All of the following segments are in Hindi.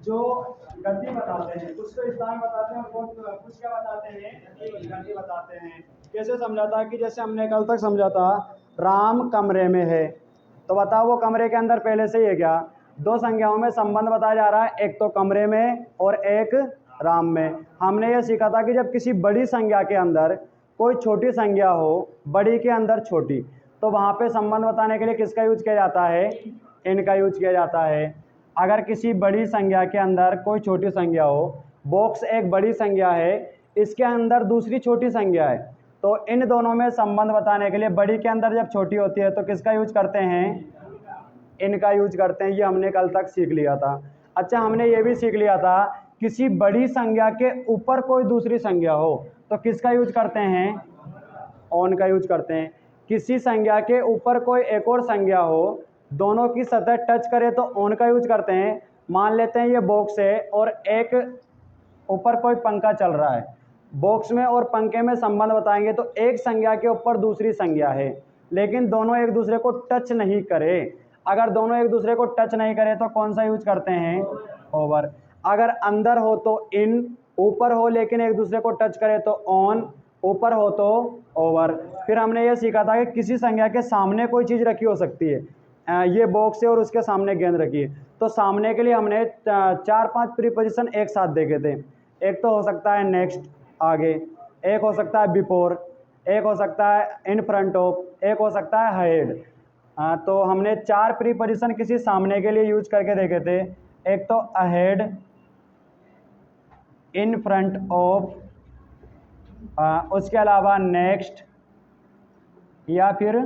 जो गति बताते हैं, कुछ तो स्थान बताते हैं और कुछ क्या बताते हैं, गति बताते हैं। कैसे समझा था कि जैसे हमने कल तक समझा था राम कमरे में है, तो बताओ वो कमरे के अंदर पहले से ही है क्या? दो संज्ञाओं में संबंध बताया जा रहा है, एक तो कमरे में और एक राम में। हमने ये सीखा था कि जब किसी बड़ी संज्ञा के अंदर कोई छोटी संज्ञा हो, बड़ी के अंदर छोटी, तो वहाँ पे संबंध बताने के लिए किसका यूज किया जाता है? इनका यूज किया जाता है। अगर किसी बड़ी संज्ञा के अंदर कोई छोटी संज्ञा हो, बॉक्स एक बड़ी संज्ञा है, इसके अंदर दूसरी छोटी संज्ञा है, तो इन दोनों में संबंध बताने के लिए बड़ी के अंदर जब छोटी होती है तो किसका यूज करते हैं? इनका यूज करते हैं। ये हमने कल तक सीख लिया था। अच्छा, हमने ये भी सीख लिया था किसी बड़ी संज्ञा के ऊपर कोई दूसरी संज्ञा हो तो किसका यूज करते हैं? ऑन का यूज करते हैं। किसी संज्ञा के ऊपर कोई एक और संज्ञा हो, दोनों की सतह टच करे तो ऑन का यूज करते हैं। मान लेते हैं ये बॉक्स है और एक ऊपर कोई पंखा चल रहा है, बॉक्स में और पंखे में संबंध बताएंगे तो एक संज्ञा के ऊपर दूसरी संज्ञा है, लेकिन दोनों एक दूसरे को टच नहीं करे। अगर दोनों एक दूसरे को टच नहीं करे तो कौन सा यूज करते हैं? ओवर। अगर अंदर हो तो इन, ऊपर हो लेकिन एक दूसरे को टच करे तो ऑन, ऊपर हो तो ओवर। फिर हमने ये सीखा था कि किसी संज्ञा के सामने कोई चीज़ रखी हो सकती है, ये बॉक्स है और उसके सामने गेंद रखी है, तो सामने के लिए हमने 4-5 प्रीपोजिशन एक साथ देखे थे। एक तो हो सकता है नेक्स्ट, आगे, एक हो सकता है बिफोर, एक हो सकता है इन फ्रंट ऑफ, एक हो सकता है हेड। तो हमने 4 प्रीपोजिशन किसी सामने के लिए यूज करके देखे थे। एक तो अहेड, इन फ्रंट ऑफ, उसके अलावा नेक्स्ट या फिर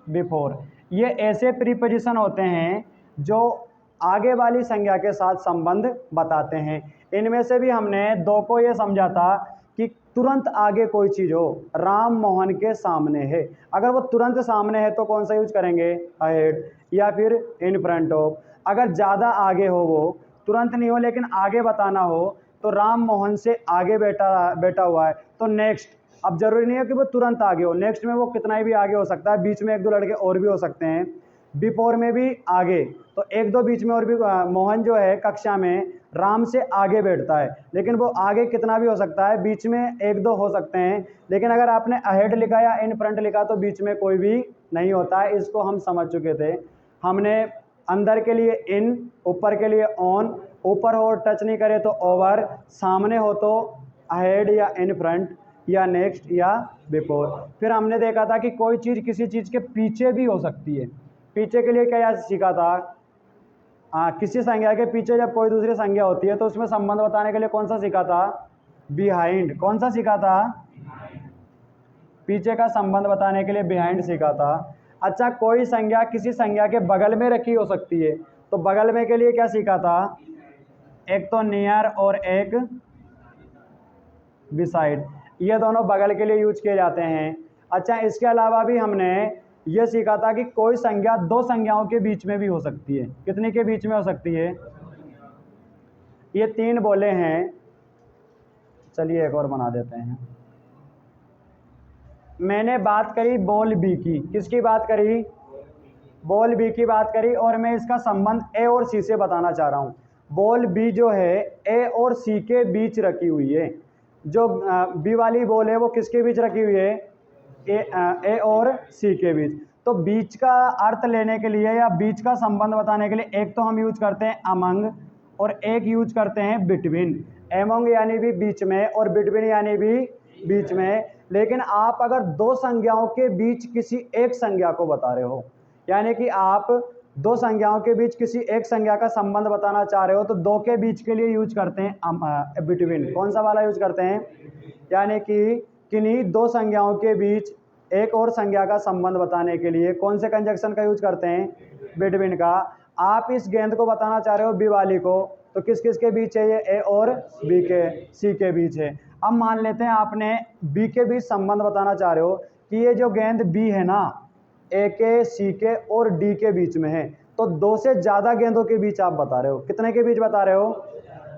बिफोर। ये ऐसे प्रीपोजिशन होते हैं जो आगे वाली संज्ञा के साथ संबंध बताते हैं। इनमें से भी हमने दो को ये समझा था कि तुरंत आगे कोई चीज़ हो, राम मोहन के सामने है, अगर वो तुरंत सामने है तो कौन सा यूज करेंगे? अहेड या फिर इन फ्रंट ऑफ। अगर ज़्यादा आगे हो, वो तुरंत नहीं हो लेकिन आगे बताना हो, तो राम मोहन से आगे बैठा हुआ है तो नेक्स्ट। अब जरूरी नहीं है कि वो तुरंत आगे हो, नेक्स्ट में वो कितना ही भी आगे हो सकता है, बीच में एक दो लड़के और भी हो सकते हैं। बिफोर में भी आगे, तो एक दो बीच में और भी। मोहन जो है कक्षा में राम से आगे बैठता है, लेकिन वो आगे कितना भी हो सकता है, बीच में एक दो हो सकते हैं। लेकिन अगर आपने अहेड लिखा या इन फ्रंट लिखा तो बीच में कोई भी नहीं होता है। इसको हम समझ चुके थे। हमने अंदर के लिए इन, ऊपर के लिए ऑन, ऊपर हो टच नहीं करे तो ओवर, सामने हो तो अहेड या इन फ्रंट या नेक्स्ट या बिफोर। फिर हमने देखा था कि कोई चीज़ किसी चीज़ के पीछे भी हो सकती है। पीछे के लिए क्या सीखा था? किसी संज्ञा के पीछे जब कोई दूसरी संज्ञा होती है तो उसमें संबंध बताने के लिए कौन सा सीखा था? बिहाइंड। कौन सा सीखा था? पीछे का संबंध बताने के लिए बिहाइंड सीखा था। अच्छा, कोई संज्ञा किसी संज्ञा के बगल में रखी हो सकती है, तो बगल में के लिए क्या सीखा था? एक तो नियर और एक बिसाइड। ये दोनों बगल के लिए यूज किए जाते हैं। अच्छा, इसके अलावा भी हमने ये सीखा था कि कोई संज्ञा दो संज्ञाओं के बीच में भी हो सकती है। कितने के बीच में हो सकती है? ये 3 बोले हैं। चलिए एक और बना देते हैं। मैंने बात करी बॉल बी की। किसकी बात करी? बॉल बी की बात करी, और मैं इसका संबंध ए और सी से बताना चाह रहा हूँ। बॉल बी जो है ए और सी के बीच रखी हुई है। जो बी वाली बॉल है वो किसके बीच रखी हुई है? ए और सी के बीच। तो बीच का अर्थ लेने के लिए या बीच का संबंध बताने के लिए एक तो हम यूज करते हैं अमंग और एक यूज करते हैं बिटवीन। एमंग यानी भी बीच में और बिटवीन यानी भी बीच में। लेकिन आप अगर दो संज्ञाओं के बीच किसी एक संज्ञा को बता रहे हो, यानी कि आप दो संज्ञाओं के बीच किसी एक संज्ञा का संबंध बताना चाह रहे हो, तो दो के बीच के लिए यूज करते हैं बिटवीन। कौन सा वाला यूज करते हैं? यानी कि किन्हीं दो संज्ञाओं के बीच एक और संज्ञा का संबंध बताने के लिए कौन से कंजक्शन का यूज करते हैं? बिटवीन का। आप इस गेंद को बताना चाह रहे हो बी वाली को, तो किस किस के बीच है? ये ए और बी के, सी के बीच है। अब मान लेते हैं आपने बी के बीच संबंध बताना चाह रहे हो कि ये जो गेंद बी है ना, ए के, सी के और डी के बीच में है, तो दो से ज़्यादा गेंदों के बीच आप बता रहे हो। कितने के बीच बता रहे हो?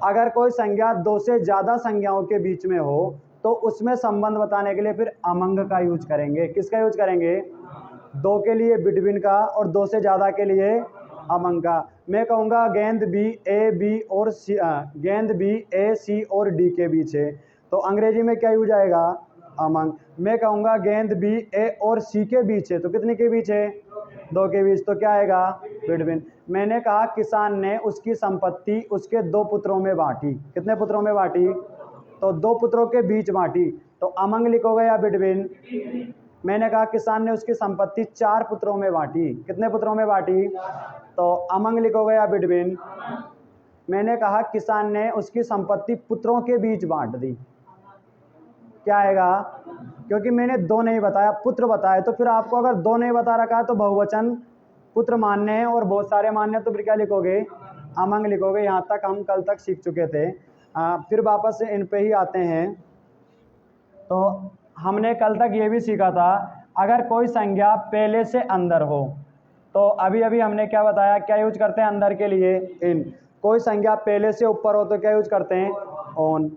अगर कोई संज्ञा दो से ज़्यादा संज्ञाओं के बीच में हो तो उसमें संबंध बताने के लिए फिर अमंग का यूज करेंगे। किसका यूज करेंगे? दो के लिए बिटवीन का और दो से ज़्यादा के लिए अमंग का। मैं कहूँगा गेंद भी ए बी और सी, गेंद भी ए सी और डी के बीच है, तो अंग्रेजी में क्या यूज आएगा? अमंग। मैं कहूँगा गेंद भी ए और सी के बीच है, तो कितने के बीच है? 2 के बीच, तो क्या आएगा? बिटवीन। मैंने कहा किसान ने उसकी संपत्ति उसके 2 पुत्रों में बांटी। कितने पुत्रों में बांटी? तो 2 पुत्रों के बीच बांटी, तो अमंग लिखोगे या बिटवीन? मैंने कहा किसान ने उसकी संपत्ति 4 पुत्रों में बांटी। कितने पुत्रों में बांटी? तो अमंग लिखोगे या बिटवीन? मैंने कहा किसान ने उसकी संपत्ति पुत्रों के बीच बांट दी, क्या आएगा? क्योंकि मैंने 2 नहीं बताया, पुत्र बताया, तो फिर आपको अगर 2 नहीं बता रखा है तो बहुवचन पुत्र मान्य है और बहुत सारे मान्य, तो फिर क्या लिखोगे? अमंग लिखोगे। यहाँ तक हम कल तक सीख चुके थे। फिर वापस से इन पे ही आते हैं। तो हमने कल तक ये भी सीखा था, अगर कोई संज्ञा पहले से अंदर हो, तो अभी अभी हमने क्या बताया, क्या यूज करते हैं अंदर के लिए? इन। कोई संज्ञा पहले से ऊपर हो तो क्या यूज करते हैं? ऑन।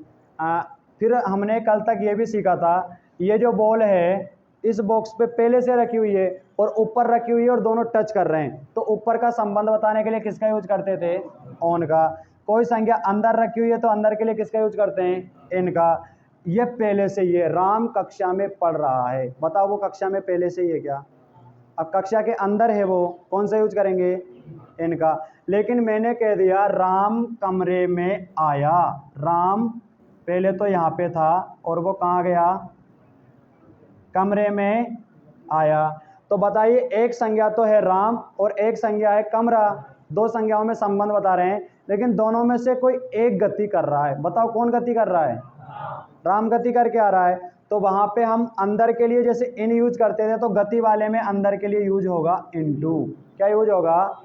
फिर हमने कल तक ये भी सीखा था, ये जो बॉल है इस बॉक्स पे पहले से रखी हुई है और ऊपर रखी हुई है और दोनों टच कर रहे हैं, तो ऊपर का संबंध बताने के लिए किसका यूज करते थे? ऑन का। कोई संज्ञा अंदर रखी हुई है तो अंदर के लिए किसका यूज करते हैं? इन का। ये पहले से ही है, राम कक्षा में पढ़ रहा है, बताओ वो कक्षा में पहले से ही है क्या? अब कक्षा के अंदर है वो, कौन सा यूज करेंगे? इनका। लेकिन मैंने कह दिया राम कमरे में आया, राम पहले तो यहाँ पे था और वो कहाँ गया? कमरे में आया। तो बताइए, एक संज्ञा तो है राम और एक संज्ञा है कमरा, 2 संज्ञाओं में संबंध बता रहे हैं, लेकिन दोनों में से कोई एक गति कर रहा है, बताओ कौन गति कर रहा है? राम गति करके आ रहा है। तो वहां पे हम अंदर के लिए जैसे इन यूज करते थे, तो गति वाले में अंदर के लिए यूज होगा इनटू। क्या यूज होगा?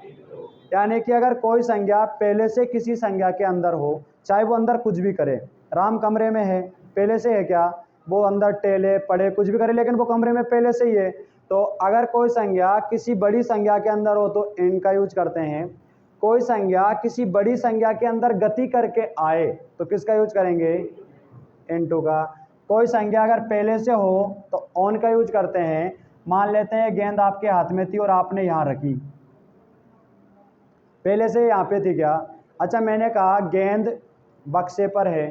यानी कि अगर कोई संज्ञा पहले से किसी संज्ञा के अंदर हो, चाहे वो अंदर कुछ भी करे, राम कमरे में है, पहले से है क्या? वो अंदर टेले पड़े कुछ भी करे, लेकिन वो कमरे में पहले से ही है। तो अगर कोई संज्ञा किसी बड़ी संज्ञा के अंदर हो तो इन का यूज करते हैं। कोई संज्ञा किसी बड़ी संज्ञा के अंदर गति करके आए तो किसका यूज करेंगे? इनटू का। कोई संज्ञा अगर पहले से हो तो ऑन का यूज करते हैं। मान लेते हैं गेंद आपके हाथ में थी और आपने यहाँ रखी, पहले से यहाँ पे थी क्या? अच्छा, मैंने कहा गेंद बक्से पर है,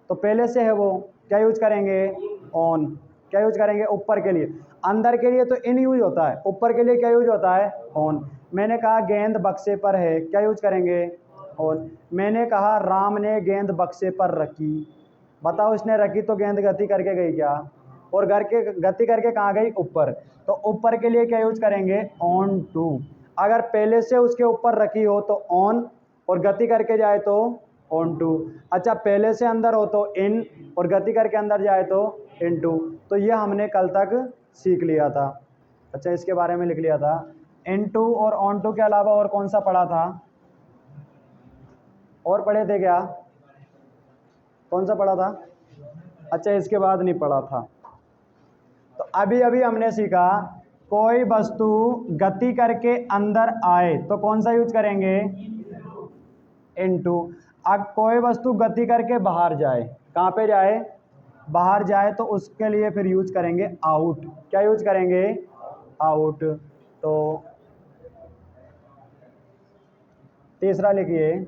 तो पहले से है वो, क्या यूज करेंगे? ऑन। क्या यूज करेंगे? ऊपर के लिए। अंदर के लिए तो इन यूज होता है, ऊपर के लिए क्या यूज होता है? ऑन। मैंने कहा गेंद बक्से पर है, क्या यूज करेंगे? ऑन। मैंने कहा राम ने गेंद बक्से पर रखी, बताओ इसने रखी तो गेंद गति करके गई क्या? और घर के गति करके कहाँ गई? ऊपर। तो ऊपर के लिए क्या यूज करेंगे? On to. अगर पहले से उसके ऊपर रखी हो तो ऑन, और गति करके जाए तो ऑन टू। अच्छा, पहले से अंदर हो तो इन, और गति करके अंदर जाए तो इन टू। तो ये हमने कल तक सीख लिया था। अच्छा, इसके बारे में लिख लिया था। इन टू और ऑन टू के अलावा और कौन सा पढ़ा था? और पढ़े थे क्या? कौन सा पढ़ा था? अच्छा, इसके बाद नहीं पढ़ा था। तो अभी अभी हमने सीखा, कोई वस्तु गति करके अंदर आए तो कौन सा यूज करेंगे? इनटू। अब कोई वस्तु गति करके बाहर जाए, कहाँ पे जाए? बाहर जाए, तो उसके लिए फिर यूज करेंगे आउट। क्या यूज करेंगे? आउट। तो तीसरा लिखिए,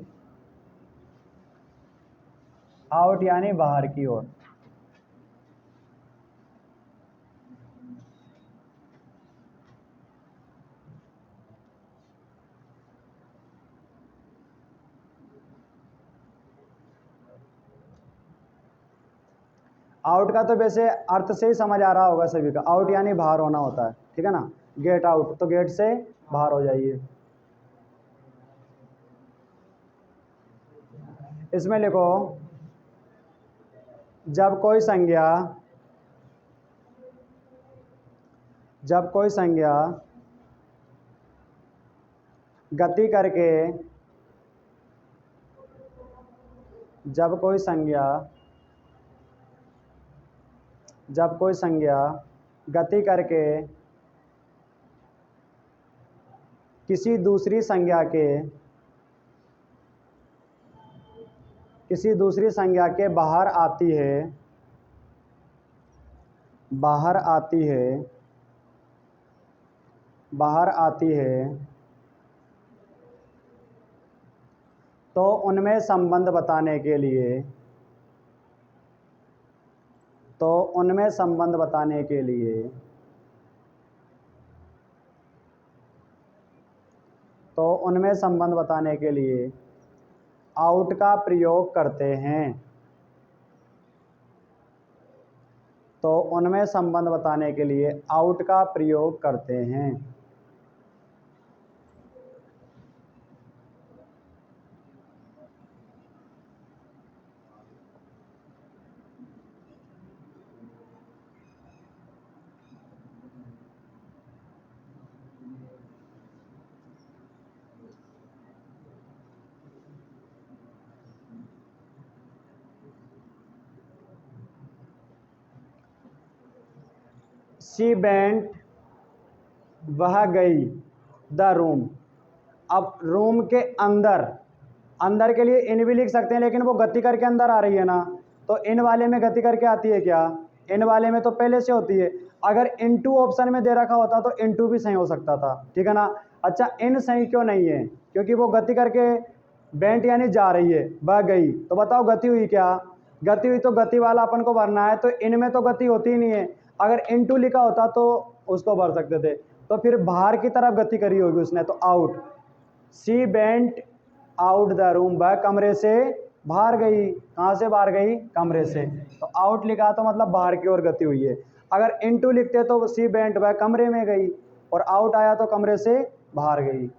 आउट यानी बाहर की ओर। आउट का तो वैसे अर्थ से ही समझ आ रहा होगा सभी का, आउट यानी बाहर होना होता है, ठीक है ना? गेट आउट, तो गेट से बाहर हो जाइए। इसमें लिखो, जब कोई संज्ञा गति करके जब कोई संज्ञा गति करके किसी दूसरी संज्ञा के बाहर आती है तो उनमें संबंध बताने के लिए आउट का प्रयोग करते हैं। शी वेंट, वह गई, द रूम। अब रूम के अंदर के लिए इन भी लिख सकते हैं, लेकिन वो गति करके अंदर आ रही है ना, तो इन वाले में गति करके आती है क्या? इन वाले में तो पहले से होती है। अगर इनटू ऑप्शन में दे रखा होता तो इनटू भी सही हो सकता था, ठीक है ना। अच्छा, इन सही क्यों नहीं है? क्योंकि वो गति करके वेंट यानी जा रही है, वह गई, तो बताओ गति हुई क्या? गति हुई, तो गति वाला अपन को भरना है, तो इनमें तो गति होती ही नहीं है। अगर इनटू लिखा होता तो उसको भर सकते थे, तो फिर बाहर की तरफ गति करी होगी उसने, तो out. She went out the room, वह कमरे से बाहर गई। कहाँ से बाहर गई? कमरे से। तो आउट लिखा तो मतलब बाहर की ओर गति हुई है। अगर इनटू लिखते तो शी वेंट, वह कमरे में गई, और आउट आया तो कमरे से बाहर गई।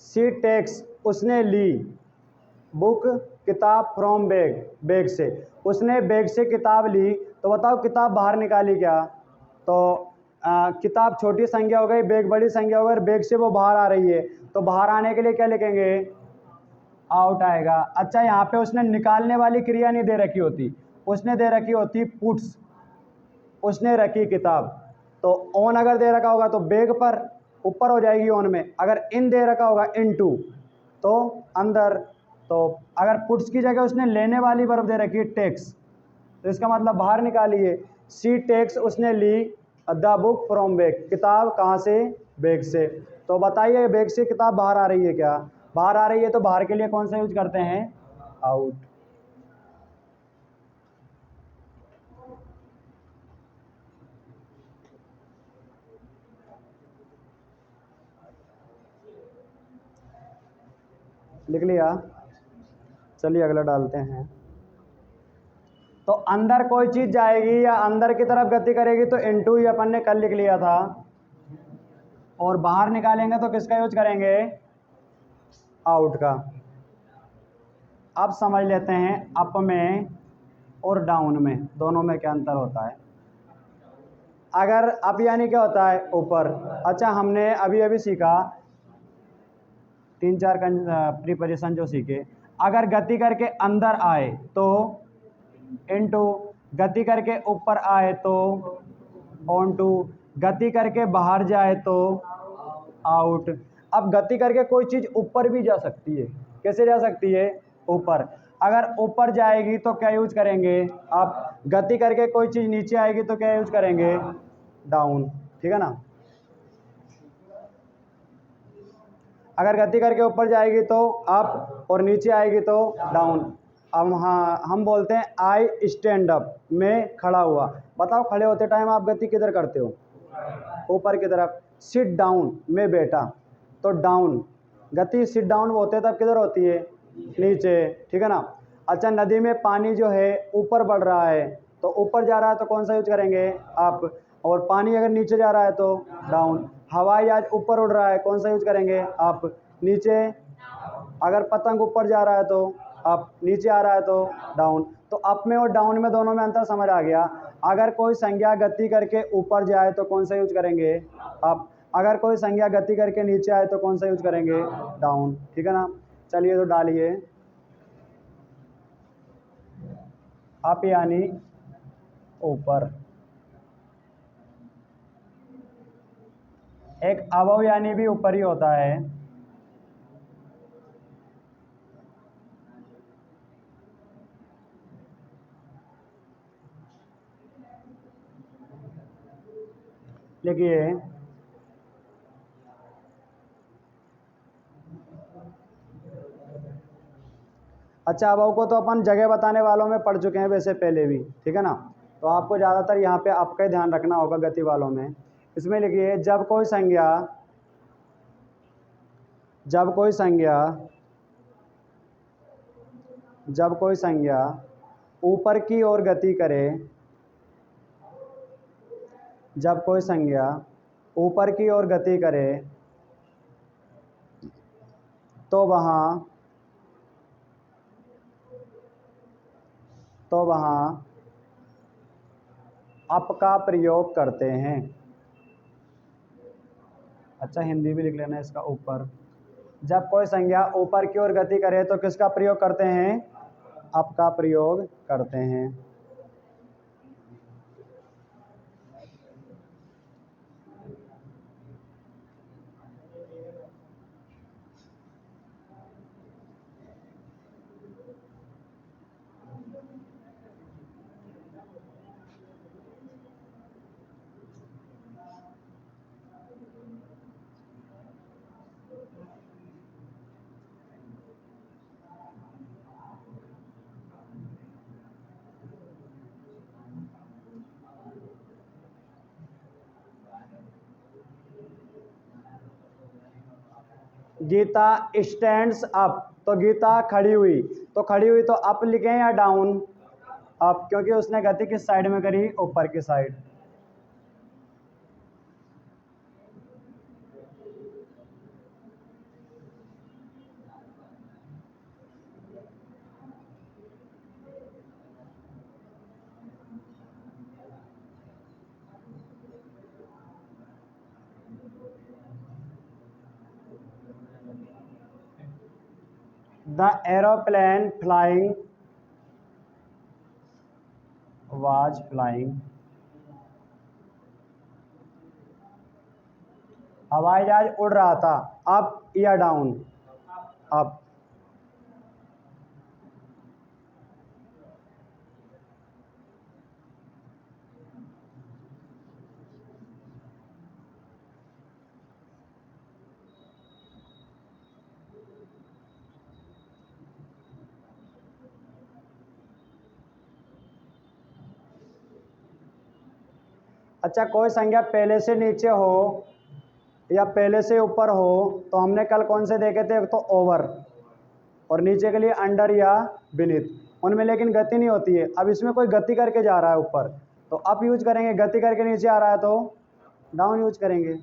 शी टेक्स, उसने ली, बुक किताब, फ्रॉम बैग से, उसने बैग से किताब ली। तो बताओ किताब बाहर निकाली क्या? तो किताब छोटी संख्या हो गई, बैग बड़ी संख्या हो गई, और बैग से वो बाहर आ रही है, तो बाहर आने के लिए क्या लिखेंगे? आउट आएगा। अच्छा, यहाँ पे उसने निकालने वाली क्रिया नहीं दे रखी होती, उसने दे रखी होती पुट्स, उसने रखी किताब। तो ऑन अगर दे रखा होगा तो बैग पर ऊपर हो जाएगी ऑन में, अगर इन दे रखा होगा इनटू तो अंदर। तो अगर पुट्स की जगह उसने लेने वाली वर्ब दे रखी है टेक्स, तो इसका मतलब बाहर निकालिए। सी टेक्स, उसने ली द बुक फ्रॉम बैग, किताब कहाँ से? बैग से। तो बताइए बैग से किताब बाहर आ रही है क्या? बाहर आ रही है, तो बाहर के लिए कौन सा यूज करते हैं? आउट। लिख लिया? चलिए अगला डालते हैं। तो अंदर कोई चीज जाएगी या अंदर की तरफ गति करेगी तो इनटू ही अपन ने कल लिख लिया था, और बाहर निकालेंगे तो किसका यूज करेंगे? आउट का। अब समझ लेते हैं अप में और डाउन में दोनों में क्या अंतर होता है। अगर अप यानी क्या होता है? ऊपर। अच्छा, हमने अभी अभी सीखा 3-4 प्रीपोजिशन जो सीखे, अगर गति करके अंदर आए तो इनटू, गति करके ऊपर आए तो ऑन टू, गति करके बाहर जाए तो आउट। अब गति करके कोई चीज़ ऊपर भी जा सकती है, कैसे जा सकती है? ऊपर। अगर ऊपर जाएगी तो क्या यूज करेंगे? अब गति करके कोई चीज़ नीचे आएगी तो क्या यूज करेंगे? डाउन, ठीक है ना। अगर गति करके ऊपर जाएगी तो अप, और नीचे आएगी तो डाउन। अब हाँ, हम बोलते हैं आई स्टैंड अप, मैं खड़ा हुआ। बताओ खड़े होते टाइम आप गति किधर करते हो? ऊपर की तरफ। सिट डाउन, मैं बैठा, तो डाउन। गति सिट डाउन होते तब किधर होती है? नीचे, ठीक है ना। अच्छा, नदी में पानी जो है ऊपर बढ़ रहा है, तो ऊपर जा रहा है तो कौन सा यूज करेंगे? अप। और पानी अगर नीचे जा रहा है तो डाउन। हवाई जहाज ऊपर उड़ रहा है, कौन सा यूज करेंगे? अप। नीचे, अगर पतंग ऊपर जा रहा है तो अप, नीचे आ रहा है तो डाउन। तो अप में और डाउन में दोनों में अंतर समझ आ गया। अगर कोई संज्ञा गति करके ऊपर जाए तो कौन सा यूज करेंगे? अप। अगर कोई संज्ञा गति करके नीचे आए तो कौन सा यूज करेंगे? डाउन। ठीक है ना? चलिए तो डालिए। अप यानी ऊपर, एक अबव यानी भी ऊपर ही होता है। लिखिए, अच्छा अबव को तो अपन जगह बताने वालों में पढ़ चुके हैं वैसे पहले भी, ठीक है ना? तो आपको ज़्यादातर यहाँ पे आपका ही ध्यान रखना होगा गति वालों में। इसमें लिखिए, जब कोई संज्ञा, जब कोई संज्ञा, जब कोई संज्ञा ऊपर की ओर गति करे, जब कोई संज्ञा ऊपर की ओर गति करे तो वहाँ, तो वहाँ अप का प्रयोग करते हैं। अच्छा हिंदी भी लिख लेना इसका, ऊपर। जब कोई संज्ञा ऊपर की ओर गति करे तो किसका प्रयोग करते हैं? अप का प्रयोग करते हैं। गीता स्टैंड्स अप, तो गीता खड़ी हुई, तो खड़ी हुई तो अप लिखें या डाउन? अप, क्योंकि उसने गति किस साइड में करी? ऊपर की side. The aeroplane flying was flying, हवाई जहाज उड़ रहा था। अप या डाउन? अप। अच्छा कोई संज्ञा पहले से नीचे हो या पहले से ऊपर हो, तो हमने कल कौन से देखे थे? एक तो ओवर, और नीचे के लिए अंडर या बिनित। उनमें लेकिन गति नहीं होती है। अब इसमें कोई गति करके जा रहा है ऊपर तो अप यूज करेंगे, गति करके नीचे आ रहा है तो डाउन यूज करेंगे।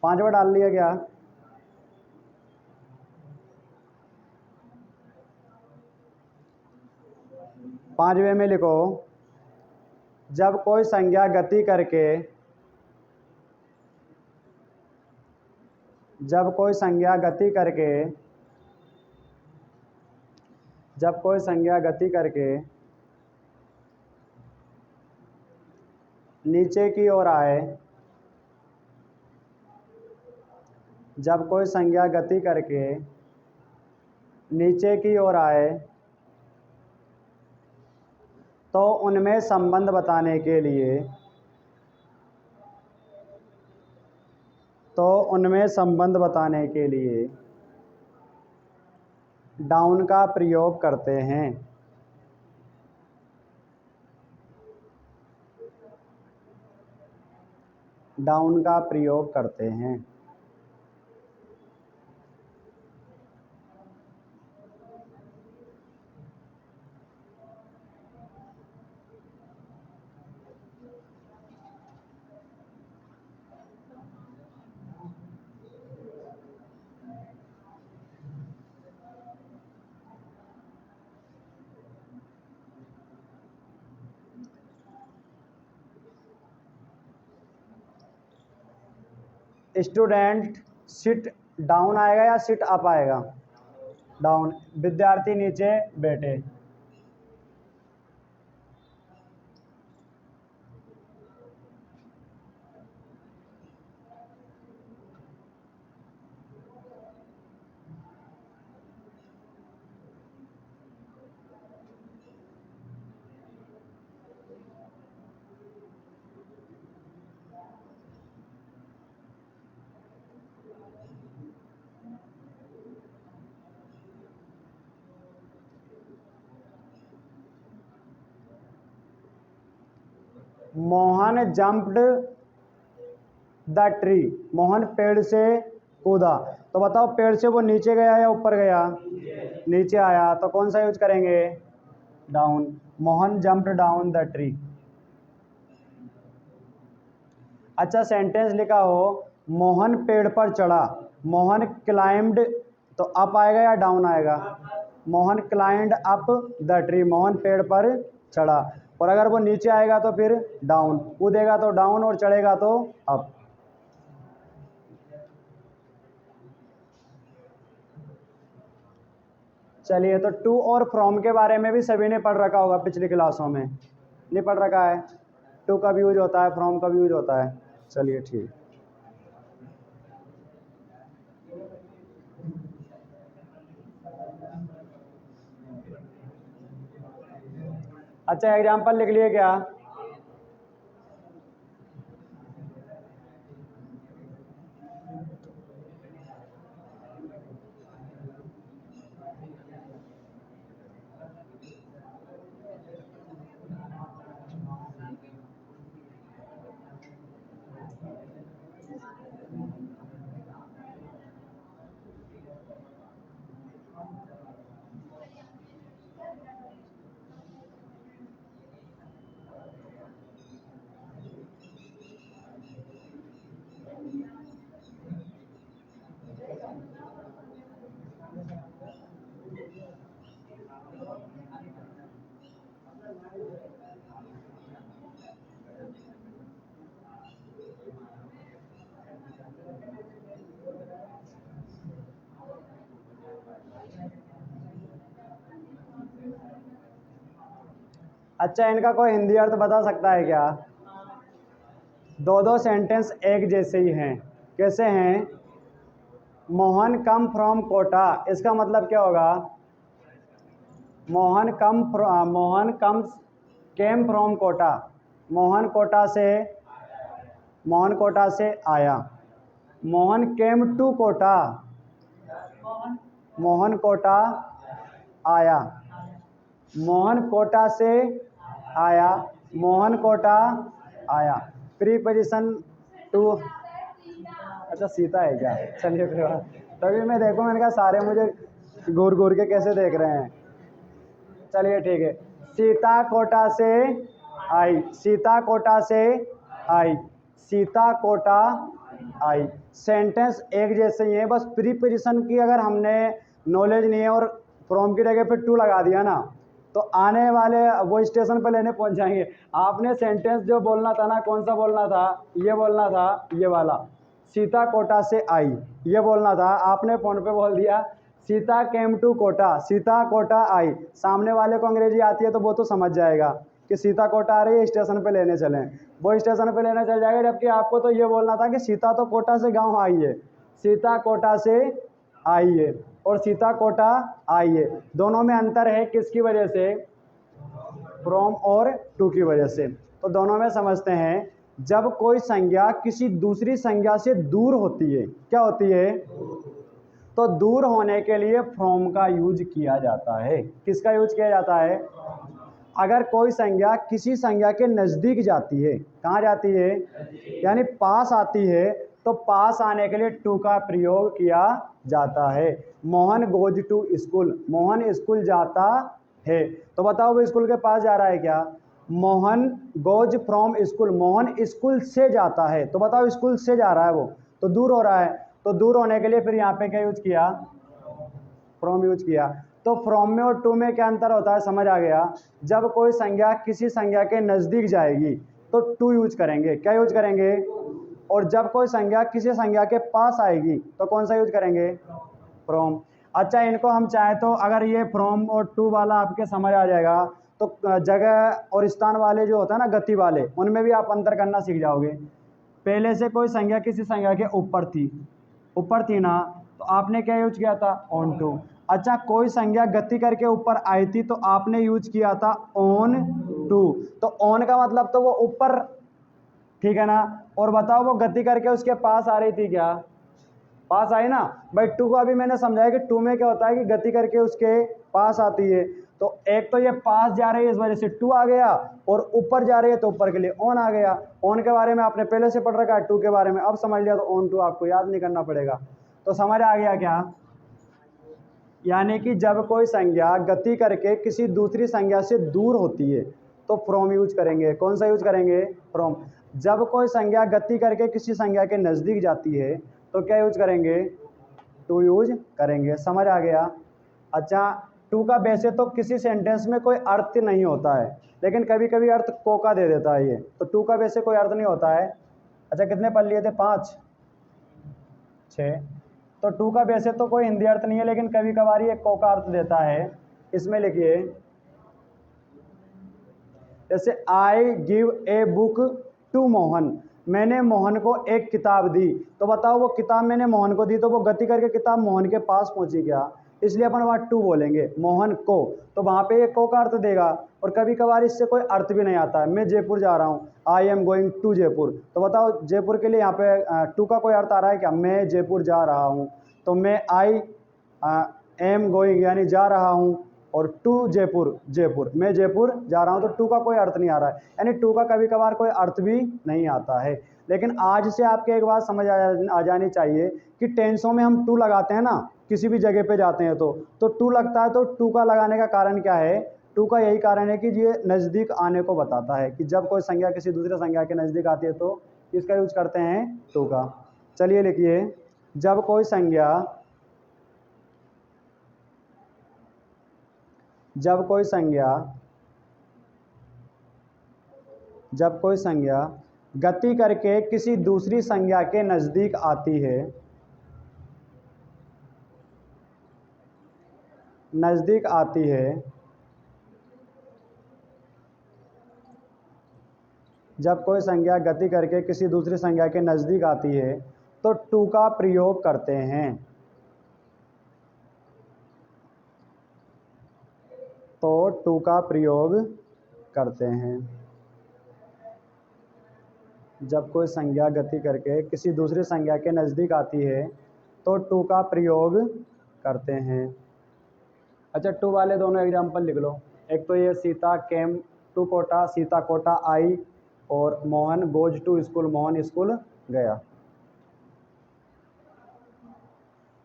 5 बार डाल लिया क्या? पांचवें में लिखो, जब कोई संज्ञा गति करके, जब कोई संज्ञा गति करके, जब कोई संज्ञा गति करके नीचे की ओर आए, जब कोई संज्ञा गति करके नीचे की ओर आए तो उनमें संबंध बताने के लिए, तो उनमें संबंध बताने के लिए डाउन का प्रयोग करते हैं। डाउन का प्रयोग करते हैं। स्टूडेंट सिट डाउन आएगा या सिट अप आएगा? डाउन। विद्यार्थी नीचे बैठे। Mohan jumped the tree. Mohan पेड़ से कूदा। तो बताओ पेड़ से वो नीचे गया या ऊपर गया? नीचे आया। तो कौन सा यूज करेंगे? Down. Mohan jumped down the tree. अच्छा सेंटेंस लिखा हो मोहन पेड़ पर चढ़ा। मोहन क्लाइम्ड, तो अप आएगा या डाउन आएगा? Mohan climbed up the tree. Mohan पेड़ पर चढ़ा। और अगर वो नीचे आएगा तो फिर डाउन। कूदेगा तो डाउन और चढ़ेगा तो अप। चलिए, तो टू और फ्रॉम के बारे में भी सभी ने पढ़ रखा होगा पिछली क्लासों में। नहीं पढ़ रखा है? टू कब यूज होता है, फ्रॉम कब यूज होता है? चलिए ठीक। अच्छा एग्जाम्पल लिख लिए क्या? अच्छा इनका कोई हिंदी अर्थ बता सकता है क्या? दो दो सेंटेंस एक जैसे ही हैं। कैसे हैं? मोहन कम फ्रॉम कोटा, इसका मतलब क्या होगा? Mohan comes came from Kota. Mohan Kota से आया। Mohan came to Kota. मोहन कोटा आया। मोहन कोटा से आया। मोहन कोटा आया। Preposition to. अच्छा सीता है क्या? चलिए फिर तभी मैं देखो मैंने कहा सारे मुझे घूर घूर के कैसे देख रहे हैं। चलिए ठीक है। सीता कोटा से आई। सीता कोटा से आई। सीता कोटा आई। सेंटेंस एक जैसे ही है, बस प्रीपोजिशन की अगर हमने नॉलेज नहीं है और फ्रॉम की जगह पे टू लगा दिया ना तो आने वाले वो स्टेशन पर लेने पहुंच जाएंगे। आपने सेंटेंस जो बोलना था ना, कौन सा बोलना था? ये बोलना था, ये वाला। सीता कोटा से आई ये बोलना था, आपने फोन पे बोल दिया सीता केम टू कोटा। सीता कोटा आई। सामने वाले को अंग्रेजी आती है तो वो तो समझ जाएगा कि सीता कोटा आ रही है, स्टेशन पे लेने चलें। वो स्टेशन पे लेने चल जाएगा, जबकि आपको तो ये बोलना था कि सीता तो कोटा से गाँव आई है। सीता कोटा से आई है और सीता कोटा आई है, दोनों में अंतर है किसकी वजह से? फ्रॉम और टू की वजह से। तो दोनों में समझते हैं, जब कोई संज्ञा किसी दूसरी संज्ञा से दूर होती है, क्या होती है? तो दूर होने के लिए फ्रॉम का यूज किया जाता है। किसका यूज किया जाता है? अगर कोई संज्ञा किसी संज्ञा के नज़दीक जाती है, कहाँ जाती है? यानी पास आती है, तो पास आने के लिए टू का प्रयोग किया जाता है। Mohan goes to school. Mohan school जाता है। तो बताओ वो स्कूल के पास जा रहा है क्या? Mohan goes from school. Mohan school से जाता है। तो बताओ स्कूल से जा रहा है वो, तो दूर हो रहा है। तो दूर होने के लिए फिर यहाँ पे क्या यूज किया? फ्रॉम यूज किया। तो फ्रॉम में और टू में क्या अंतर होता है? समझ आ गया। जब कोई संज्ञा किसी संज्ञा के नज़दीक जाएगी तो टू यूज करेंगे। क्या यूज करेंगे? और जब कोई संज्ञा किसी संज्ञा के पास आएगी तो कौन सा यूज करेंगे? फ्रॉम। अच्छा, इनको हम चाहें तो अगर ये फ्रॉम और टू वाला आपके समझ आ जाएगा तो जगह और स्थान वाले जो होता है ना, गति वाले, उनमें भी आप अंतर करना सीख जाओगे। पहले से कोई संज्ञा किसी संज्ञा के ऊपर थी ना, तो आपने क्या यूज किया था? On to. अच्छा, कोई संज्ञा गति करके ऊपर आई थी तो आपने यूज किया था ऑन टू। तो ऑन का मतलब तो वो ऊपर, ठीक है ना। और बताओ वो गति करके उसके पास आ रही थी क्या? पास आई ना भाई। टू को अभी मैंने समझाया कि टू में क्या होता है कि गति करके उसके पास आती है। तो एक तो ये पास जा रही है इस वजह से टू आ गया, और ऊपर जा रही है तो ऊपर के लिए ऑन आ गया। ऑन के बारे में आपने पहले से पढ़ रखा है, टू के बारे में अब समझ लिया, तो ऑन टू आपको याद नहीं करना पड़ेगा। तो समझ आ गया क्या? यानी कि जब कोई संज्ञा गति करके किसी दूसरी संज्ञा से दूर होती है तो फ्रॉम यूज करेंगे। कौन सा यूज करेंगे? फ्रॉम। जब कोई संज्ञा गति करके किसी संज्ञा के नज़दीक जाती है तो क्या यूज करेंगे? टू यूज करेंगे। समझ आ गया? अच्छा, टू का वैसे तो किसी सेंटेंस में कोई अर्थ नहीं होता है, लेकिन कभी कभी अर्थ को का दे देता है ये, तो टू का वैसे कोई अर्थ नहीं होता है। अच्छा, कितने पढ़ लिए थे? 5 6। तो टू का वैसे तो कोई हिंदी अर्थ नहीं है, लेकिन कभी कभार ये को का अर्थ देता है। इसमें लिखिए, जैसे I give a book to Mohan, मैंने मोहन को एक किताब दी। तो बताओ वो किताब मैंने मोहन को दी तो वो गति करके किताब मोहन के पास पहुंची क्या? इसलिए अपन वहाँ टू बोलेंगे, मोहन को। तो वहाँ पे ये को का अर्थ देगा। और कभी कभार इससे कोई अर्थ भी नहीं आता है। मैं जयपुर जा रहा हूँ, I am going to Jaipur. तो बताओ जयपुर के लिए यहाँ पे टू का कोई अर्थ आ रहा है क्या? मैं जयपुर जा रहा हूँ। तो मैं आई एम गोइंग यानी जा रहा हूँ, और टू जयपुर मैं जयपुर जा रहा हूँ, तो टू का कोई अर्थ नहीं आ रहा है। यानी टू का कभी कभार कोई अर्थ भी नहीं आता है। लेकिन आज से आपके एक बात समझ आ जानी चाहिए कि टेंसों में हम टू लगाते हैं ना, किसी भी जगह पे जाते हैं तो टू लगता है। तो टू का लगाने का कारण क्या है? टू का यही कारण है कि ये नज़दीक आने को बताता है, कि जब कोई संज्ञा किसी दूसरे संज्ञा के नज़दीक आती है तो किसका यूज करते हैं? टू का। चलिए लिखिए, जब कोई संज्ञा गति करके किसी दूसरी संज्ञा के नज़दीक आती है, जब कोई संज्ञा गति करके किसी दूसरी संज्ञा के नज़दीक आती है तो टू का प्रयोग करते हैं। जब कोई संज्ञा गति करके किसी दूसरी संज्ञा के नज़दीक आती है तो टू का प्रयोग करते हैं। अच्छा, टू वाले दोनों एग्जाम्पल लिख लो। एक तो ये सीता केम टू कोटा, सीता कोटा आई, और Mohan goes to school, Mohan school गया।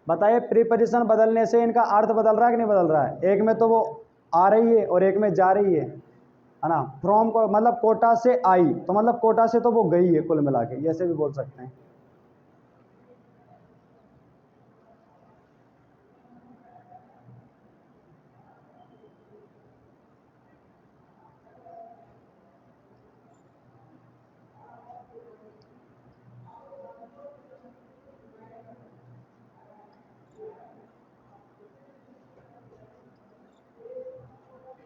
बताइए, प्रीपोजिशन बदलने से इनका अर्थ बदल रहा है कि नहीं बदल रहा है? एक में तो वो आ रही है और एक में जा रही है ना। फ्रॉम को मतलब कोटा से आई, तो मतलब कोटा से तो वो गई है कुल मिला के, ऐसे भी बोल सकते हैं।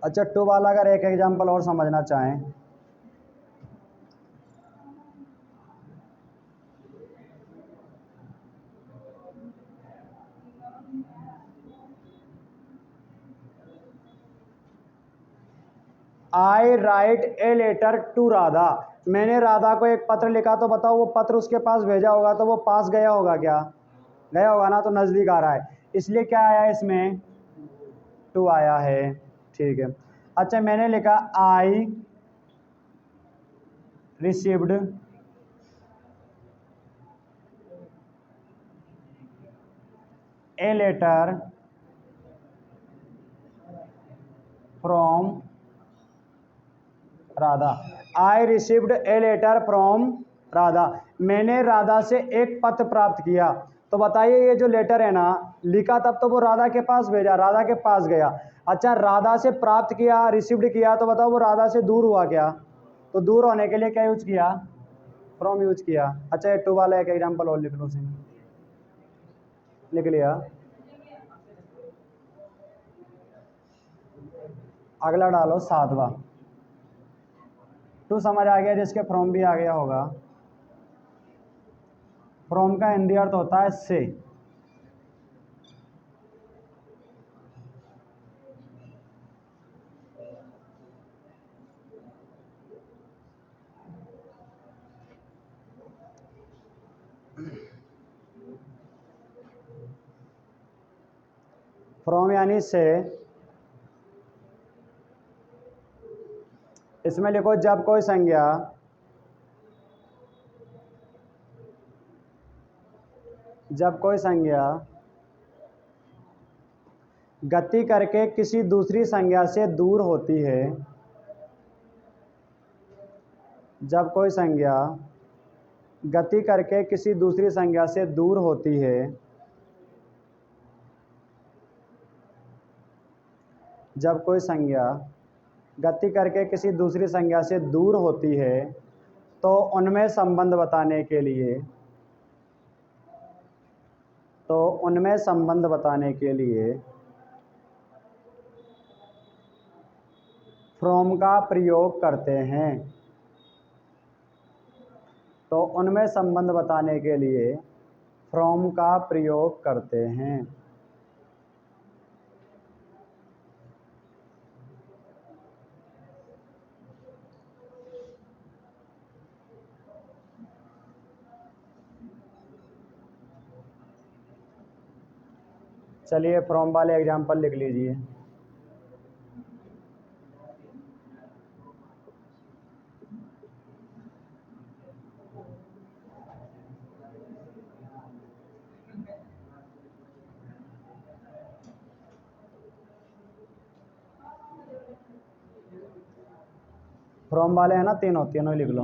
अच्छा, टू वाला अगर एक एग्जाम्पल और समझना चाहें, I write a letter to Radha, मैंने राधा को एक पत्र लिखा। तो बताओ वो पत्र उसके पास भेजा होगा तो वो पास गया होगा क्या? गया होगा ना, तो नज़दीक आ रहा है, इसलिए क्या आया इसमें? टू आया है। ठीक है। अच्छा, मैंने लिखा I received a letter from Radha. I received a letter from Radha, मैंने राधा से एक पत्र प्राप्त किया। तो बताइए, ये जो लेटर है ना, लिखा तब तो वो राधा के पास भेजा, राधा के पास गया। अच्छा, राधा से प्राप्त किया, रिसीव्ड किया, तो बताओ वो राधा से दूर हुआ क्या? तो दूर होने के लिए क्या यूज किया? फ्रॉम यूज किया। अच्छा ये टू वाला एक एग्जाम्पल और लिख लो, उसी में लिख लिया। अगला डालो 7वां। टू समझ आ गया, जिसके फ्रॉम भी आ गया होगा। फ्रॉम का हिंदी अर्थ होता है से। फ्रॉम यानी से। इसमें लिखो जब कोई संज्ञा गति करके किसी दूसरी संज्ञा से दूर होती है। जब कोई संज्ञा गति करके किसी दूसरी संज्ञा से दूर होती है। जब कोई संज्ञा गति करके किसी दूसरी संज्ञा से दूर होती है तो उनमें संबंध बताने के लिए फ्रॉम का प्रयोग करते हैं। तो उनमें संबंध बताने के लिए फ्रॉम का प्रयोग करते हैं। चलिए फ्रॉम वाले एग्जाम्पल लिख लीजिए। फ्रॉम वाले हैं ना, तीनों लिख लो।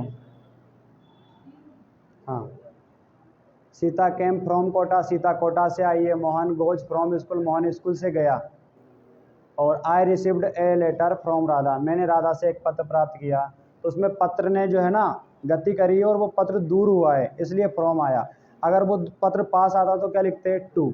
हाँ, सीता केम फ्रॉम कोटा, सीता कोटा से आई है। Mohan goes from school, Mohan school से गया। और I received a letter from Radha, मैंने राधा से एक पत्र प्राप्त किया। तो उसमें पत्र ने जो है ना गति करी है और वो पत्र दूर हुआ है, इसलिए फ्रॉम आया। अगर वो पत्र पास आता तो क्या लिखते हैं, टू।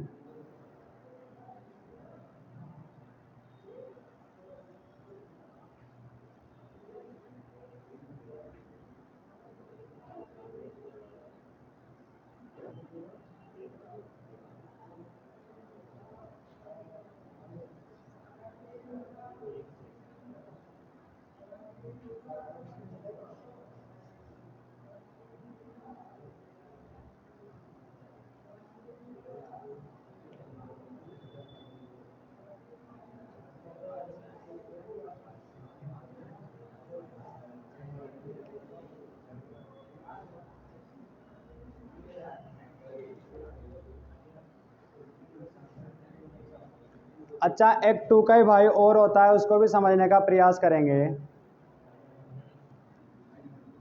अच्छा, एक टू का ही भाई और होता है, उसको भी समझने का प्रयास करेंगे।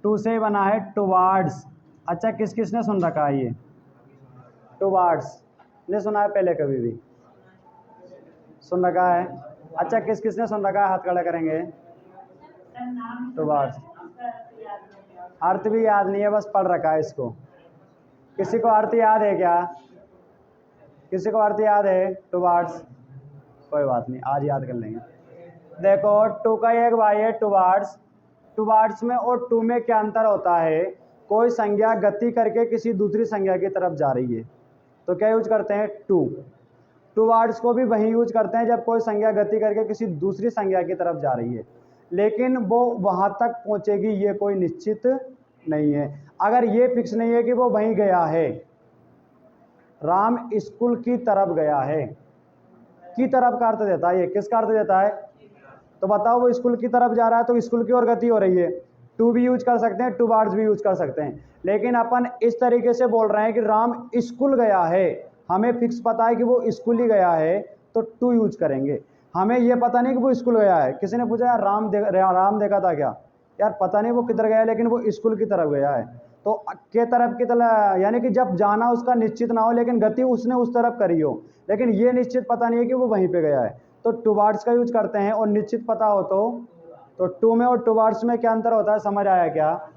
टू से बना है टुवार्ड्स। अच्छा, किस किसने सुन रखा है ये टुवार्ड्स? ने सुना है पहले कभी भी? सुन रखा है। अच्छा, किस किसने सुन रखा है, हाथ खड़ा करेंगे। टुवार्ड्स अर्थ भी याद नहीं है, बस पढ़ रखा है इसको। किसी को अर्थ याद है क्या? किसी को अर्थ याद है टुवार्ड्स? कोई बात नहीं, आज याद कर लेंगे। देखो टू का एक भाई है टुवार्ड्स। टुवार्ड्स में और टू में क्या अंतर होता है? कोई संज्ञा गति करके किसी दूसरी संज्ञा की तरफ जा रही है तो क्या यूज करते हैं, टू। टुवार्ड्स को भी वही यूज करते हैं जब कोई संज्ञा गति करके किसी दूसरी संज्ञा की तरफ जा रही है, लेकिन वो वहां तक पहुंचेगी ये कोई निश्चित नहीं है। अगर ये फिक्स नहीं है कि वो वहीं गया है, राम स्कूल की तरफ गया है, की तरफ का अर्थ देता है, ये किसका अर्थ देता है? तो बताओ, वो स्कूल की तरफ जा रहा है तो स्कूल की ओर गति हो रही है। टू भी यूज कर सकते हैं, टुवार्ड्स भी यूज कर सकते हैं, लेकिन अपन इस तरीके से बोल रहे हैं कि राम स्कूल गया है, हमें फिक्स पता है कि वो स्कूल ही गया है तो टू यूज करेंगे। हमें ये पता नहीं कि वो स्कूल गया है। किसी ने पूछा यार राम देखा था क्या? यार पता नहीं वो किधर गया है, लेकिन वो स्कूल की तरफ गया है। तो के तरफ की तरफ, यानी कि जब जाना उसका निश्चित ना हो लेकिन गति उसने उस तरफ करी हो, लेकिन ये निश्चित पता नहीं है कि वो वहीं पे गया है, तो टुवार्ड्स का यूज करते हैं। और निश्चित पता हो तो टू में और टुवार्ड्स में क्या अंतर होता है, समझ आया क्या?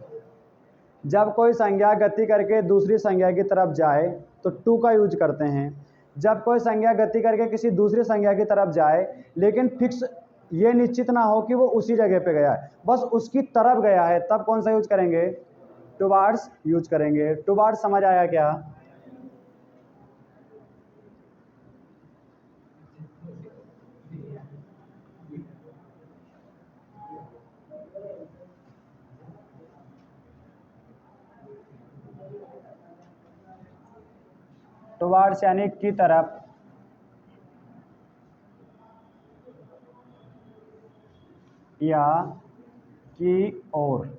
जब कोई संज्ञा गति करके दूसरी संज्ञा की तरफ जाए तो टू का यूज करते हैं। जब कोई संज्ञा गति करके किसी दूसरी संज्ञा की तरफ जाए लेकिन फिक्स ये निश्चित ना हो कि वो उसी जगह पे गया है, बस उसकी तरफ गया है, तब कौन सा यूज करेंगे? टुवार्ड्स यूज करेंगे। टुवार्ड्स समझ आया क्या? टुवार्ड्स यानी की तरफ, या की ओर।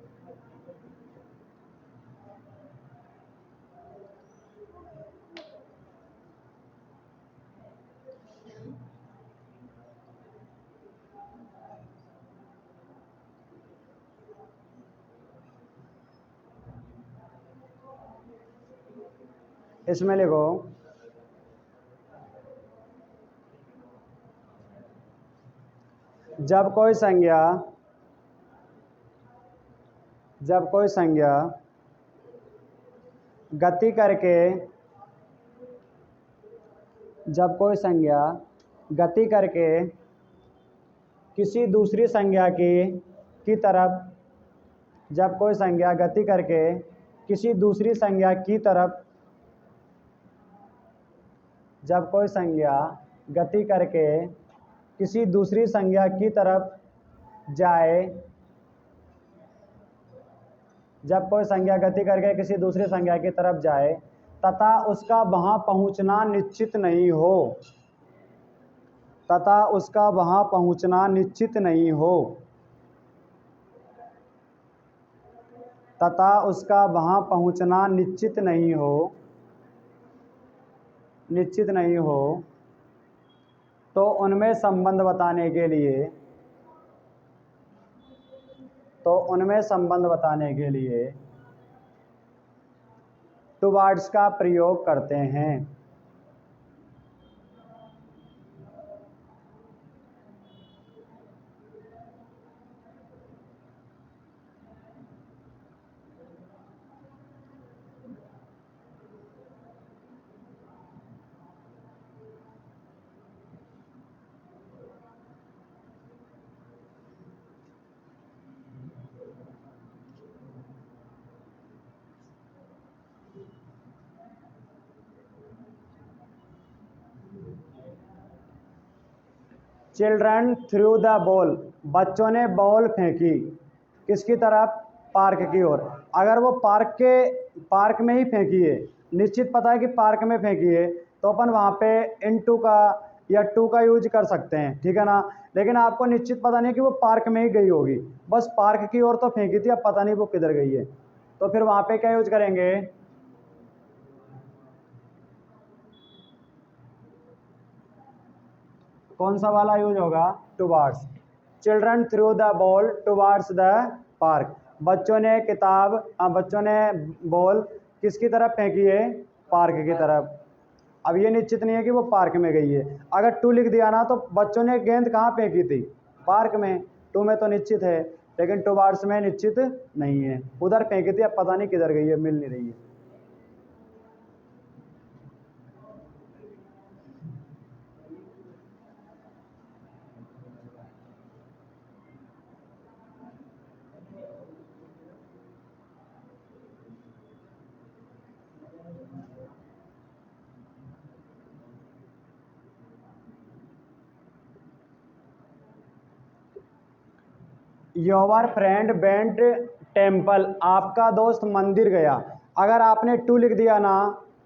इसमें लिखो जब कोई संज्ञा गति करके किसी दूसरी संज्ञा की तरफ, जब कोई संज्ञा गति करके किसी दूसरी संज्ञा की तरफ, जब कोई संज्ञा गति करके किसी दूसरी संज्ञा की तरफ जाए, जब कोई संज्ञा गति करके किसी दूसरी संज्ञा की तरफ जाए तथा उसका वहां पहुंचना निश्चित नहीं हो, तथा उसका वहां पहुंचना निश्चित नहीं हो, तथा उसका वहां पहुंचना निश्चित नहीं हो, तो उनमें संबंध बताने के लिए टुवार्ड्स का प्रयोग करते हैं। चिल्ड्रन थ्रू द बॉल, बच्चों ने बॉल फेंकी किसकी तरफ? पार्क की ओर। अगर वो पार्क में ही फेंकी है, निश्चित पता है कि पार्क में फेंकी है, तो अपन वहाँ पे इनटू का या टू का यूज कर सकते हैं, ठीक है ना। लेकिन आपको निश्चित पता नहीं कि वो पार्क में ही गई होगी, बस पार्क की ओर तो फेंकी थी, अब पता नहीं वो किधर गई है, तो फिर वहाँ पे क्या यूज करेंगे? कौन सा वाला यूज होगा? Towards. Children through the ball towards the park, बच्चों ने बॉल किसकी तरफ फेंकी है? पार्क की तरफ। अब ये निश्चित नहीं है कि वो पार्क में गई है। अगर टू लिख दिया ना तो बच्चों ने गेंद कहाँ फेंकी थी? पार्क में। टू में तो निश्चित है, लेकिन टुवार्ड्स में निश्चित नहीं है, उधर फेंकी थी, अब पता नहीं किधर गई है, मिल नहीं रही है। योर फ्रेंड वेंट टेम्पल, आपका दोस्त मंदिर गया। अगर आपने टू लिख दिया ना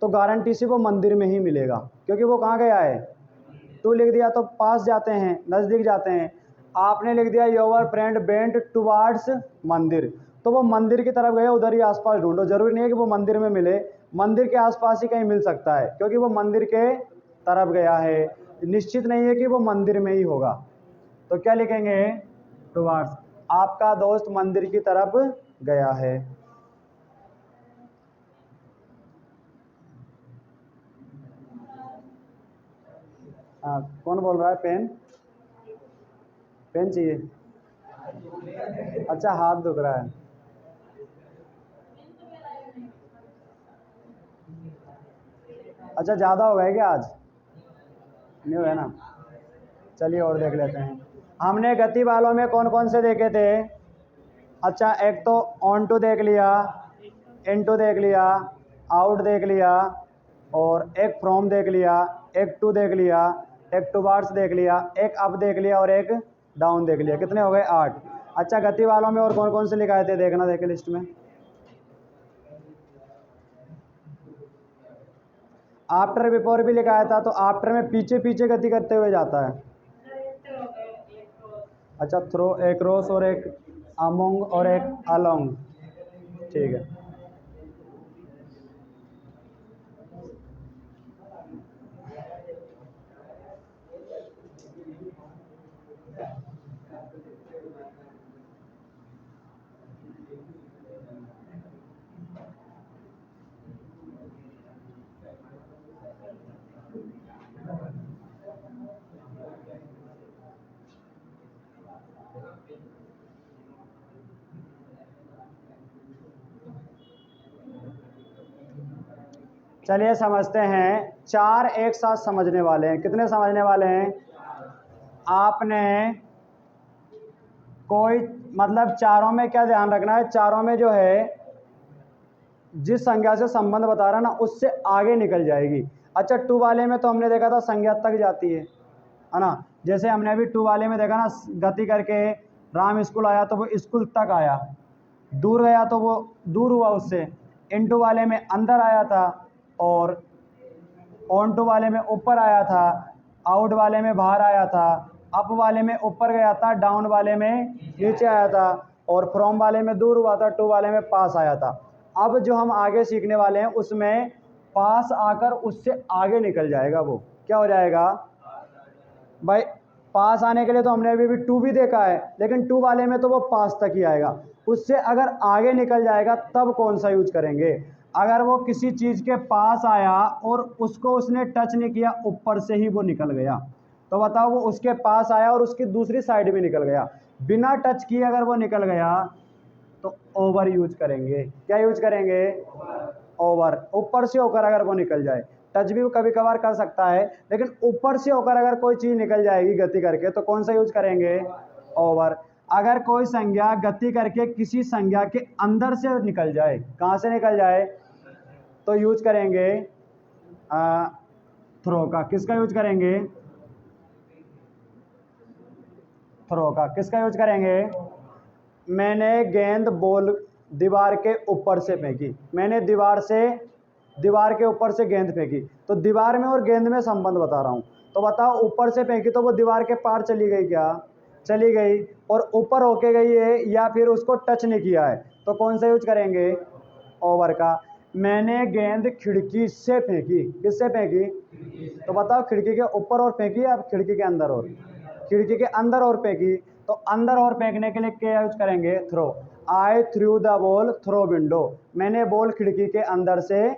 तो गारंटी से वो मंदिर में ही मिलेगा, क्योंकि वो कहाँ गया है? टू लिख दिया तो पास जाते हैं, नज़दीक जाते हैं। आपने लिख दिया योर फ्रेंड वेंट टुवार्ड्स मंदिर, तो वो मंदिर की तरफ गया, उधर ही आसपास ढूंढो, जरूरी नहीं है कि वो मंदिर में मिले, मंदिर के आसपास ही कहीं मिल सकता है, क्योंकि वो मंदिर के तरफ गया है, निश्चित नहीं है कि वो मंदिर में ही होगा। तो क्या लिखेंगे? टुवार्ड्स। आपका दोस्त मंदिर की तरफ गया है। हाँ, कौन बोल रहा है? पेन चाहिए? अच्छा, हाथ दुख रहा है। अच्छा ज़्यादा हो गए क्या आज? नहीं हुआ ना? चलिए और देख लेते हैं। हमने गति वालों में कौन कौन से देखे थे? अच्छा, एक तो ऑन टू देख लिया, इन टू देख लिया, आउट देख लिया, और एक फ्रॉम देख लिया, एक टू देख लिया, एक टूवार्ड्स देख लिया, एक अप देख लिया और एक डाउन देख लिया। कितने हो गए? 8। अच्छा, गति वालों में और कौन कौन से लिखाए थे? देखना, देखे लिस्ट में। आफ्टर बिफोर भी लिखाया था, तो आफ्टर में पीछे पीछे गति करते हुए जाता है। अच्छा, थ्रो, एक क्रॉस और एक अमोंग और एक अलोंग। ठीक है। चलिए समझते हैं। 4 एक साथ समझने वाले हैं। कितने समझने वाले हैं? आपने कोई मतलब चारों में क्या ध्यान रखना है? चारों में जो है जिस संज्ञा से संबंध बता रहा ना उससे आगे निकल जाएगी। अच्छा, टू वाले में तो हमने देखा था संज्ञा तक जाती है ना। जैसे हमने अभी टू वाले में देखा ना, गति करके राम स्कूल आया तो वो स्कूल तक आया, दूर गया तो वो दूर हुआ उससे। इनटू वाले में अंदर आया था, और ऑन टू वाले में ऊपर आया था, आउट वाले में बाहर आया था, अप वाले में ऊपर गया था, डाउन वाले में नीचे आया था, और फ्रॉम वाले में दूर हुआ था, टू वाले में पास आया था। अब जो हम आगे सीखने वाले हैं उसमें पास आकर उससे आगे निकल जाएगा। वो क्या हो जाएगा भाई? पास आने के लिए तो हमने अभी भी टू भी देखा है, लेकिन टू वाले में तो वो पास तक ही आएगा। उससे अगर आगे निकल जाएगा तब कौन सा यूज करेंगे? अगर वो किसी चीज़ के पास आया और उसको उसने टच नहीं किया, ऊपर से ही वो निकल गया, तो बताओ वो उसके पास आया और उसकी दूसरी साइड भी निकल गया, बिना टच किए अगर वो निकल गया तो ओवर यूज करेंगे। क्या यूज करेंगे? ओवर। ऊपर से होकर अगर वो निकल जाए, टच भी कभी कभार कर सकता है, लेकिन ऊपर से होकर अगर कोई चीज़ निकल जाएगी गति करके तो कौन सा यूज करेंगे? ओवर। अगर कोई संज्ञा गति करके किसी संज्ञा के अंदर से निकल जाए, कहाँ से निकल जाए, तो यूज करेंगे थ्रो का। किसका यूज करेंगे? थ्रो का। किसका यूज करेंगे? मैंने गेंद बॉल दीवार के ऊपर से फेंकी, मैंने दीवार के ऊपर से गेंद फेंकी, तो दीवार में और गेंद में संबंध बता रहा हूँ। तो बताओ, ऊपर से फेंकी तो वो दीवार के पार चली गई क्या? चली गई। और ऊपर होके गई है या फिर उसको टच नहीं किया है, तो कौन सा यूज करेंगे? ओवर का। मैंने गेंद खिड़की से फेंकी। किससे फेंकी? तो बताओ, खिड़की के ऊपर और फेंकी या खिड़की के अंदर? और खिड़की के अंदर और फेंकी, तो अंदर और फेंकने के लिए क्या यूज करेंगे? Through. I threw the ball through window. मैंने बॉल खिड़की के अंदर से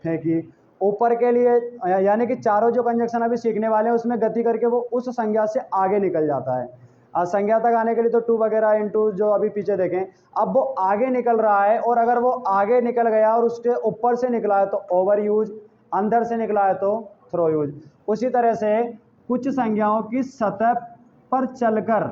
फेंकी। ऊपर के लिए यानी कि चारों जो कंजक्शन अभी सीखने वाले हैं उसमें गति करके वो उस संज्ञा से आगे निकल जाता है। संज्ञा तक आने के लिए तो टू वगैरह इनटू जो अभी पीछे देखें, अब वो आगे निकल रहा है, और अगर वो आगे निकल गया और उसके ऊपर से निकला है तो ओवर यूज, अंदर से निकला है तो थ्रो यूज। उसी तरह से कुछ संज्ञाओं की सतह पर चलकर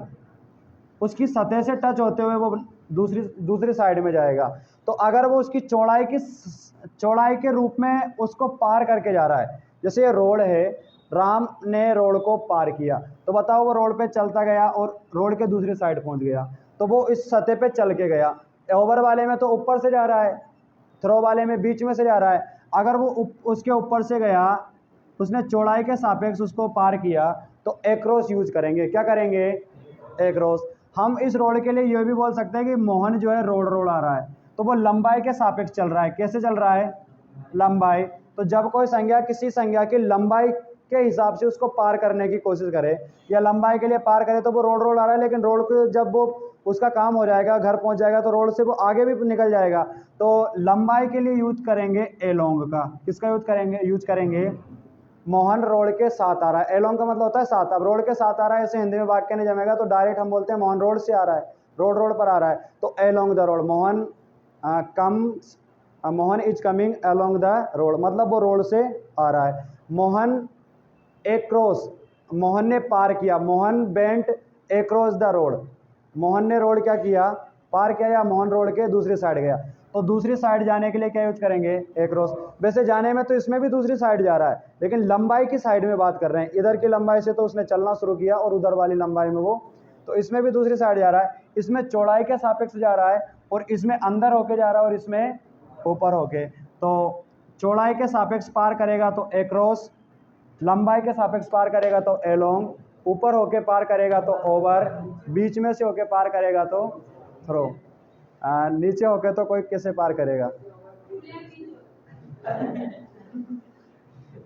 उसकी सतह से टच होते हुए वो दूसरी साइड में जाएगा, तो अगर वो उसकी चौड़ाई के रूप में उसको पार करके जा रहा है, जैसे ये रोड है, राम ने रोड को पार किया, तो बताओ वो रोड पे चलता गया और रोड के दूसरी साइड पहुंच गया, तो वो इस सतह पे चल के गया। ओवर वाले में तो ऊपर से जा रहा है, थ्रो वाले में बीच में से जा रहा है। अगर वो उसके ऊपर से गया, उसने चौड़ाई के सापेक्ष उसको पार किया, तो एक्रॉस यूज करेंगे। क्या करेंगे? एक्रॉस। हम इस रोड के लिए ये भी बोल सकते हैं कि मोहन जो है रोड आ रहा है, तो वो लंबाई के सापेक्ष चल रहा है। कैसे चल रहा है? लंबाई। तो जब कोई संज्ञा किसी संज्ञा की लंबाई के हिसाब से उसको पार करने की कोशिश करे या लंबाई के लिए पार करे, तो वो रोड आ रहा है, लेकिन रोड को जब वो उसका काम हो जाएगा, घर पहुंच जाएगा, तो रोड से वो आगे भी निकल जाएगा, तो लंबाई के लिए यूज करेंगे एलोंग का। किसका यूज करेंगे? मोहन रोड के साथ आ रहा है। एलोंग का मतलब होता है साथ। अब रोड के साथ आ रहा है, ऐसे हिंदी में वाक्य नहीं जमेगा, तो डायरेक्ट हम बोलते हैं मोहन रोड से आ रहा है, रोड पर आ रहा है, तो along the road. Mohan comes Mohan is coming along the road, मतलब वो रोड से आ रहा है। मोहन एक्रॉस, मोहन ने पार किया, Mohan bent across the road, Mohan ने रोड क्या किया, पार किया, या मोहन रोड के दूसरी साइड गया। तो दूसरी साइड जाने के लिए क्या यूज करेंगे, एक्रॉस। वैसे जाने में तो इसमें भी दूसरी साइड जा रहा है, लेकिन लंबाई की साइड में बात कर रहे हैं। इधर की लंबाई से तो उसने चलना शुरू किया और उधर वाली लंबाई में वो, तो इसमें भी दूसरी साइड जा रहा है। इसमें चौड़ाई के सापेक्ष जा रहा है और इसमें अंदर होके जा रहा है और इसमें ऊपर होके। तो चौड़ाई के सापेक्ष पार करेगा तो एक्रॉस, लंबाई के सापेक्ष पार करेगा तो एलोंग, ऊपर होके पार करेगा तो ओवर, बीच में से होके पार करेगा तो थ्रो, नीचे होके तो कोई कैसे पार करेगा,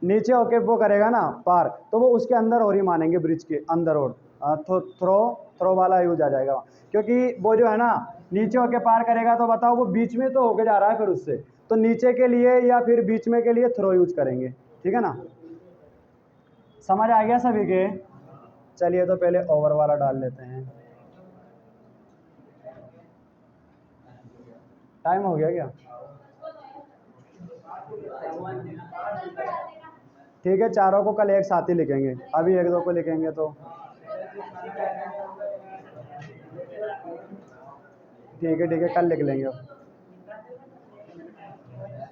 नीचे होके वो करेगा ना पार, तो वो उसके अंदर और ही मानेंगे, ब्रिज के अंदर और थ्रो वाला यूज आ जाएगा। क्योंकि वो जो है ना नीचे होके पार करेगा तो बताओ वो बीच में तो होके जा रहा है फिर उससे, तो नीचे के लिए या फिर बीच में के लिए थ्रो यूज करेंगे। ठीक है ना, समझ आ गया सभी के। चलिए तो पहले ओवर वाला डाल लेते हैं। टाइम हो गया क्या, ठीक है, चारों को कल एक साथ ही लिखेंगे, अभी एक दो को लिखेंगे तो ठीक है, कल लिख लेंगे।